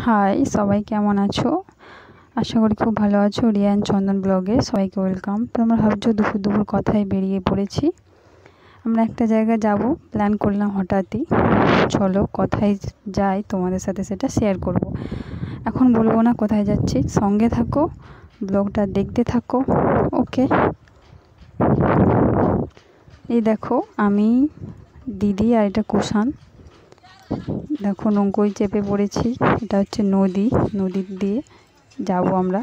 High, সবাই কেমন আছো? আশা করি খুব ভালো আছো। রিয়ান চন্দন ব্লগে সবাইকে ওয়েলকাম। তোমরা ভাবছো দুপুর দুপুর কথায় বেরিয়ে পড়েছি। আমরা একটা জায়গায় যাব প্ল্যান করলাম হঠাৎই। চলো কোথায় যাই তোমাদের সাথে সেটা শেয়ার করব। এখন বলবো না কোথায় যাচ্ছি, সঙ্গে থাকো, ব্লগটা দেখতে থাকো। ওকে, এই দেখো আমি, দিদি আর এটা কুষাণ। দেখো নৌকোয় চেপে পড়েছি। এটা হচ্ছে নদী দিয়ে যাব আমরা।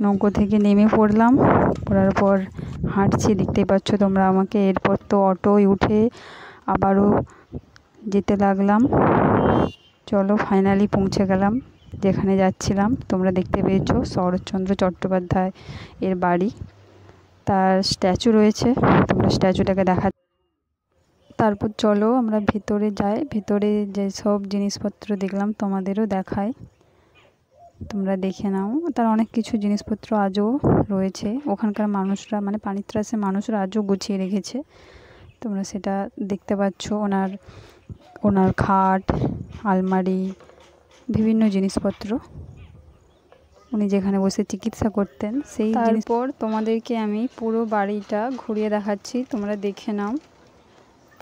নৌকো থেকে নেমে পড়লাম, পড়ার পর হাঁটছি, দেখতেই পাচ্ছ তোমরা আমাকে। এরপর তো অটোয় উঠে আবারও যেতে লাগলাম। চলো ফাইনালি পৌঁছে গেলাম যেখানে যাচ্ছিলাম। তোমরা দেখতে পেয়েছো শরৎচন্দ্র চট্টোপাধ্যায় এর বাড়ি, তার স্ট্যাচু রয়েছে, তোমরা স্ট্যাচুটাকে দেখা। তারপর চলো আমরা ভেতরে যাই। ভেতরে যেসব জিনিসপত্র দেখলাম তোমাদেরও দেখাই, তোমরা দেখে নাও। তার অনেক কিছু জিনিসপত্র আজও রয়েছে। ওখানকার মানুষরা, মানে পানিত্রাসের মানুষরা আজও গুছিয়ে রেখেছে। তোমরা সেটা দেখতে পাচ্ছ। ওনার খাট, আলমারি, বিভিন্ন জিনিসপত্র, উনি যেখানে বসে চিকিৎসা করতেন সেই। তারপর তোমাদেরকে আমি পুরো বাড়িটা ঘুরিয়ে দেখাচ্ছি, তোমরা দেখে নাও।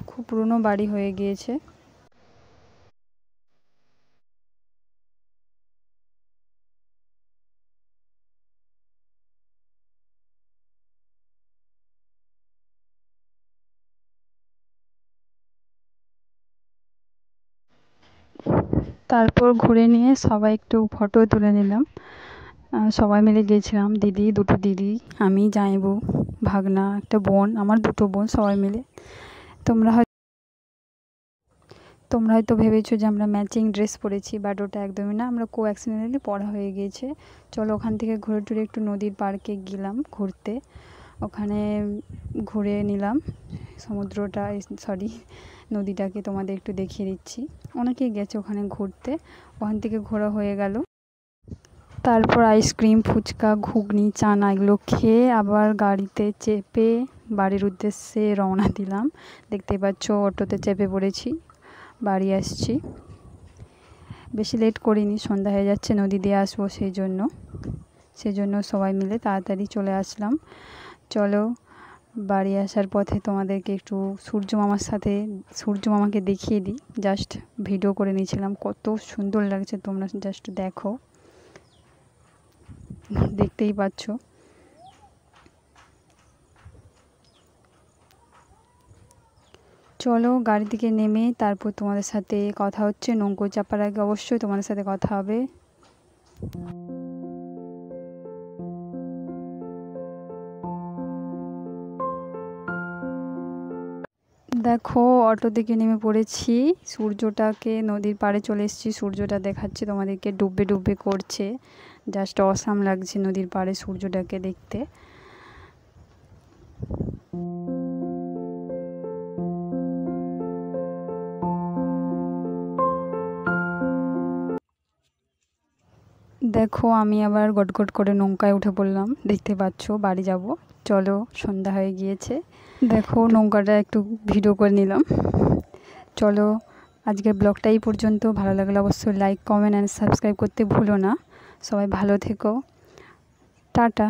খুব পুরনো বাড়ি হয়ে গিয়েছে। তারপর ঘুরে নিয়ে সবাই একটু ফটো তুলে নিলাম। সবাই মিলে গিয়েছিলাম, দুটো দিদি, আমি, জামাইবু, ভাগনা, একটা বোন, আমার দুটো বোন, সবাই মিলে। তোমরা হয়তো ভেবেছো যে আমরা ম্যাচিং ড্রেস পরেছি, বাট ওটা একদমই না, আমরা অ্যাক্সিডেন্টালি পরা হয়ে গিয়েছে। চলো ওখান থেকে ঘুরে টুরে একটু নদীর পাড়ে গেলাম ঘুরতে। ওখানে ঘুরে নিলাম সমুদ্রটা, সরি নদীটাকে তোমাদের একটু দেখিয়ে দিচ্ছি। অনেকেই গেছে ওখানে ঘুরতে। ওখান থেকে ঘোরা হয়ে গেল। তারপর আইসক্রিম, ফুচকা, ঘুগনি, চানা এগুলো খেয়ে আবার গাড়িতে চেপে বাড়ির উদ্দেশ্যে রওনা দিলাম। দেখতেই পাচ্ছ অটোতে চেপে পড়েছি, বাড়ি আসছি। বেশি লেট করিনি, সন্ধ্যা হয়ে যাচ্ছে, নদী দিয়ে আসবো, সেই জন্য সবাই মিলে তাড়াতাড়ি চলে আসলাম। চলো বাড়ি আসার পথে তোমাদেরকে একটু সূর্য মামাকে দেখিয়ে দিই। জাস্ট ভিডিও করে নিয়েছিলাম, কত সুন্দর লাগছে, তোমরা জাস্ট দেখো, দেখতেই পাচ্ছ। চলো গাড়ি থেকে নেমে তারপর তোমাদের সাথে কথা হচ্ছে। নৌকো চাপার আগে অবশ্যই তোমাদের সাথে কথা হবে। দেখো অটো থেকে নেমে পড়েছি, সূর্যটাকে নদীর পাড়ে চলে এসেছি, সূর্যটা দেখাচ্ছে তোমাদেরকে, ডুববে ডুববে করছে। জাস্ট অসাম লাগছে নদীর পাড়ে সূর্যটাকে দেখতে। দেখো আমি আবার গটগট করে নৌকায় উঠে পড়লাম, দেখতে পাচ্ছ বাড়ি যাব। চলো সন্ধ্যা হয়ে গিয়েছে, দেখো নৌকাটা একটু ভিডিও করে নিলাম। চলো আজকের ব্লগটা এই পর্যন্ত। ভালো লাগলে অবশ্যই লাইক, কমেন্ট অ্যান্ড সাবস্ক্রাইব করতে ভুলো না। সবাই ভালো থেকো, টাটা।